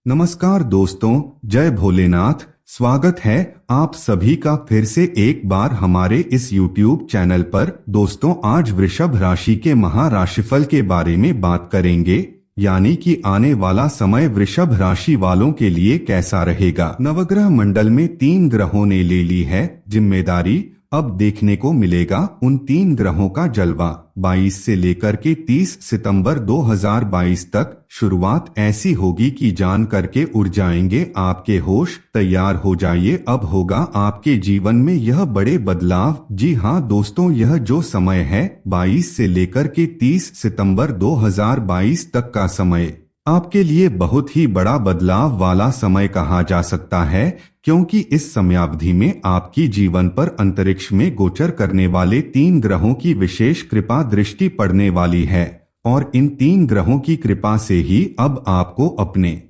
नमस्कार दोस्तों, जय भोलेनाथ। स्वागत है आप सभी का फिर से एक बार हमारे इस YouTube चैनल पर। दोस्तों, आज वृषभ राशि के महाराशिफल के बारे में बात करेंगे, यानी कि आने वाला समय वृषभ राशि वालों के लिए कैसा रहेगा। नवग्रह मंडल में 3 ग्रहों ने ले ली है जिम्मेदारी। अब देखने को मिलेगा उन 3 ग्रहों का जलवा। 22 से लेकर के 30 सितंबर 2022 तक शुरुआत ऐसी होगी कि जान करके उड़ जाएंगे आपके होश। तैयार हो जाइए, अब होगा आपके जीवन में यह बड़े बदलाव। जी हाँ दोस्तों, यह जो समय है 22 से लेकर के 30 सितंबर 2022 तक का समय आपके लिए बहुत ही बड़ा बदलाव वाला समय कहा जा सकता है, क्योंकि इस समयावधि में आपकी जीवन पर अंतरिक्ष में गोचर करने वाले 3 ग्रहों की विशेष कृपा दृष्टि पड़ने वाली है। और इन 3 ग्रहों की कृपा से ही अब आपको अपने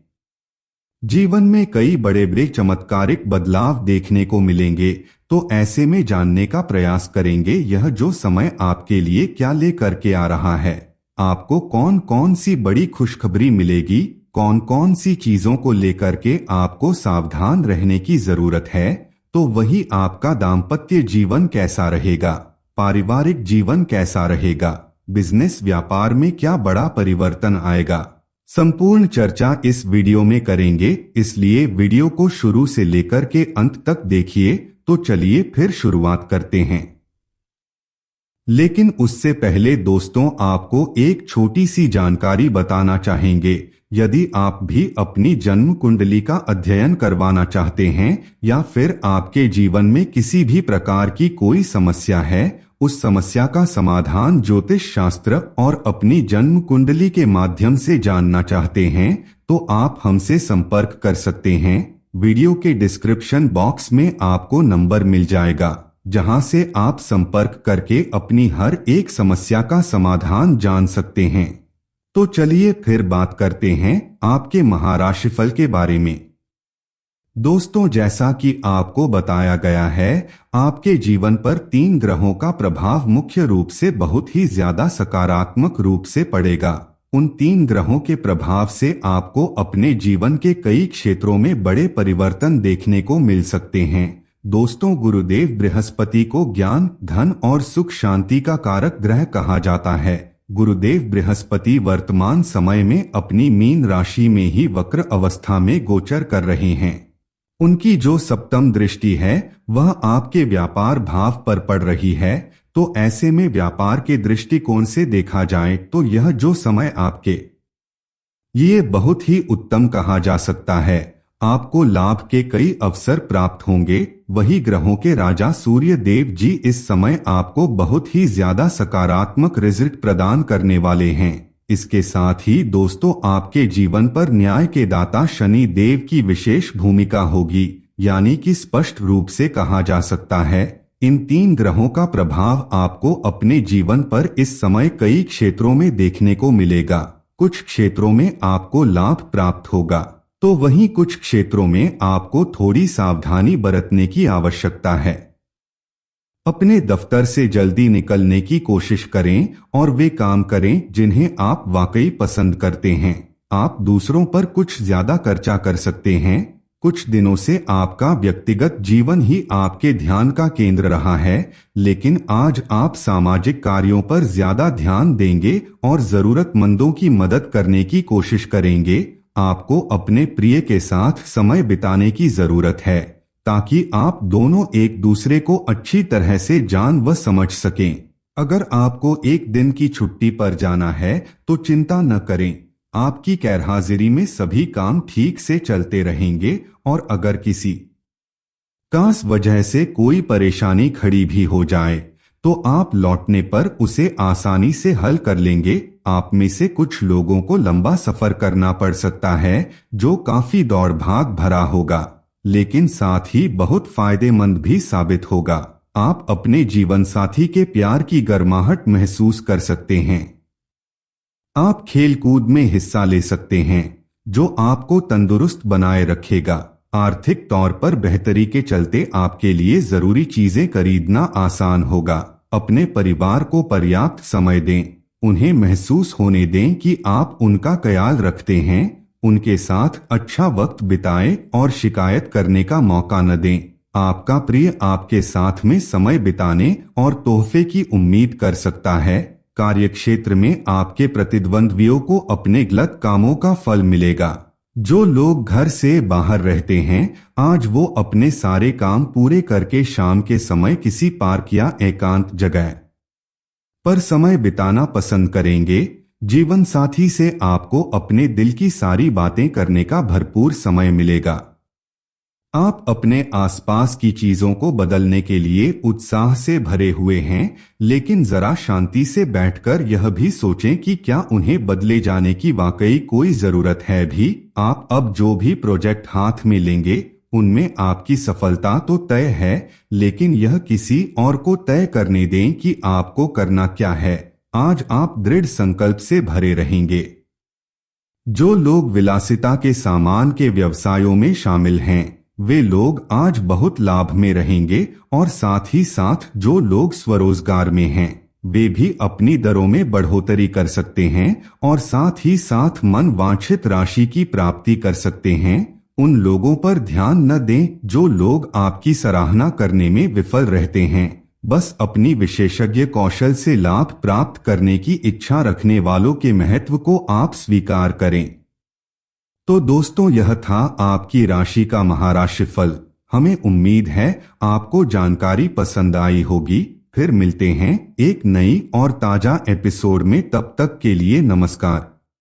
जीवन में कई बड़े बड़े चमत्कारिक बदलाव देखने को मिलेंगे। तो ऐसे में जानने का प्रयास करेंगे यह जो समय आपके लिए क्या लेकर के आ रहा है। आपको कौन कौन सी बड़ी खुशखबरी मिलेगी, कौन कौन सी चीजों को लेकर के आपको सावधान रहने की जरूरत है। तो वही आपका दाम्पत्य जीवन कैसा रहेगा, पारिवारिक जीवन कैसा रहेगा, बिजनेस व्यापार में क्या बड़ा परिवर्तन आएगा, संपूर्ण चर्चा इस वीडियो में करेंगे। इसलिए वीडियो को शुरू से लेकर के अंत तक देखिए। तो चलिए फिर शुरुआत करते हैं। लेकिन उससे पहले दोस्तों, आपको एक छोटी सी जानकारी बताना चाहेंगे। यदि आप भी अपनी जन्म कुंडली का अध्ययन करवाना चाहते हैं या फिर आपके जीवन में किसी भी प्रकार की कोई समस्या है, उस समस्या का समाधान ज्योतिष शास्त्र और अपनी जन्म कुंडली के माध्यम से जानना चाहते हैं, तो आप हमसे संपर्क कर सकते हैं। वीडियो के डिस्क्रिप्शन बॉक्स में आपको नंबर मिल जाएगा, जहां से आप संपर्क करके अपनी हर एक समस्या का समाधान जान सकते हैं। तो चलिए फिर बात करते हैं आपके महाराशिफल के बारे में। दोस्तों, जैसा कि आपको बताया गया है, आपके जीवन पर 3 ग्रहों का प्रभाव मुख्य रूप से बहुत ही ज्यादा सकारात्मक रूप से पड़ेगा। उन 3 ग्रहों के प्रभाव से आपको अपने जीवन के कई क्षेत्रों में बड़े परिवर्तन देखने को मिल सकते हैं। दोस्तों, गुरुदेव बृहस्पति को ज्ञान, धन और सुख शांति का कारक ग्रह कहा जाता है। गुरुदेव बृहस्पति वर्तमान समय में अपनी मीन राशि में ही वक्र अवस्था में गोचर कर रहे हैं। उनकी जो सप्तम दृष्टि है वह आपके व्यापार भाव पर पड़ रही है। तो ऐसे में व्यापार के दृष्टिकोण से देखा जाए तो यह जो समय आपके ये बहुत ही उत्तम कहा जा सकता है। आपको लाभ के कई अवसर प्राप्त होंगे। वही ग्रहों के राजा सूर्य देव जी इस समय आपको बहुत ही ज्यादा सकारात्मक रिजल्ट प्रदान करने वाले हैं। इसके साथ ही दोस्तों, आपके जीवन पर न्याय के दाता शनि देव की विशेष भूमिका होगी, यानी कि स्पष्ट रूप से कहा जा सकता है इन 3 ग्रहों का प्रभाव आपको अपने जीवन पर इस समय कई क्षेत्रों में देखने को मिलेगा। कुछ क्षेत्रों में आपको लाभ प्राप्त होगा, तो वहीं कुछ क्षेत्रों में आपको थोड़ी सावधानी बरतने की आवश्यकता है। अपने दफ्तर से जल्दी निकलने की कोशिश करें और वे काम करें जिन्हें आप वाकई पसंद करते हैं। आप दूसरों पर कुछ ज्यादा खर्चा कर सकते हैं। कुछ दिनों से आपका व्यक्तिगत जीवन ही आपके ध्यान का केंद्र रहा है, लेकिन आज आप सामाजिक कार्यों पर ज्यादा ध्यान देंगे और जरूरतमंदों की मदद करने की कोशिश करेंगे। आपको अपने प्रिय के साथ समय बिताने की जरूरत है, ताकि आप दोनों एक दूसरे को अच्छी तरह से जान व समझ सकें। अगर आपको एक दिन की छुट्टी पर जाना है तो चिंता न करें, आपकी गैरहाजिरी में सभी काम ठीक से चलते रहेंगे। और अगर किसी खास वजह से कोई परेशानी खड़ी भी हो जाए तो आप लौटने पर उसे आसानी से हल कर लेंगे। आप में से कुछ लोगों को लंबा सफर करना पड़ सकता है, जो काफी दौड़ भाग भरा होगा, लेकिन साथ ही बहुत फायदेमंद भी साबित होगा। आप अपने जीवन साथी के प्यार की गर्माहट महसूस कर सकते हैं। आप खेलकूद में हिस्सा ले सकते हैं, जो आपको तंदुरुस्त बनाए रखेगा। आर्थिक तौर पर बेहतरी के चलते आपके लिए जरूरी चीजें खरीदना आसान होगा। अपने परिवार को पर्याप्त समय दें, उन्हें महसूस होने दें कि आप उनका ख्याल रखते हैं। उनके साथ अच्छा वक्त बिताएं और शिकायत करने का मौका न दें। आपका प्रिय आपके साथ में समय बिताने और तोहफे की उम्मीद कर सकता है। कार्यक्षेत्र में आपके प्रतिद्वंद्वियों को अपने गलत कामों का फल मिलेगा। जो लोग घर से बाहर रहते हैं, आज वो अपने सारे काम पूरे करके शाम के समय किसी पार्क या एकांत जगह पर समय बिताना पसंद करेंगे। जीवन साथी से आपको अपने दिल की सारी बातें करने का भरपूर समय मिलेगा। आप अपने आसपास की चीजों को बदलने के लिए उत्साह से भरे हुए हैं, लेकिन जरा शांति से बैठकर यह भी सोचें कि क्या उन्हें बदले जाने की वाकई कोई जरूरत है भी। आप अब जो भी प्रोजेक्ट हाथ में लेंगे उनमें आपकी सफलता तो तय है, लेकिन यह किसी और को तय करने दें कि आपको करना क्या है। आज आप दृढ़ संकल्प से भरे रहेंगे। जो लोग विलासिता के सामान के व्यवसायों में शामिल हैं, वे लोग आज बहुत लाभ में रहेंगे और साथ ही साथ जो लोग स्वरोजगार में हैं, वे भी अपनी दरों में बढ़ोतरी कर सकते हैं और साथ ही साथ मन वांछित राशि की प्राप्ति कर सकते हैं। उन लोगों पर ध्यान न दें जो लोग आपकी सराहना करने में विफल रहते हैं। बस अपनी विशेषज्ञ कौशल से लाभ प्राप्त करने की इच्छा रखने वालों के महत्व को आप स्वीकार करें। तो दोस्तों, यह था आपकी राशि का महाराशिफल। हमें उम्मीद है आपको जानकारी पसंद आई होगी। फिर मिलते हैं एक नई और ताजा एपिसोड में। तब तक के लिए नमस्कार।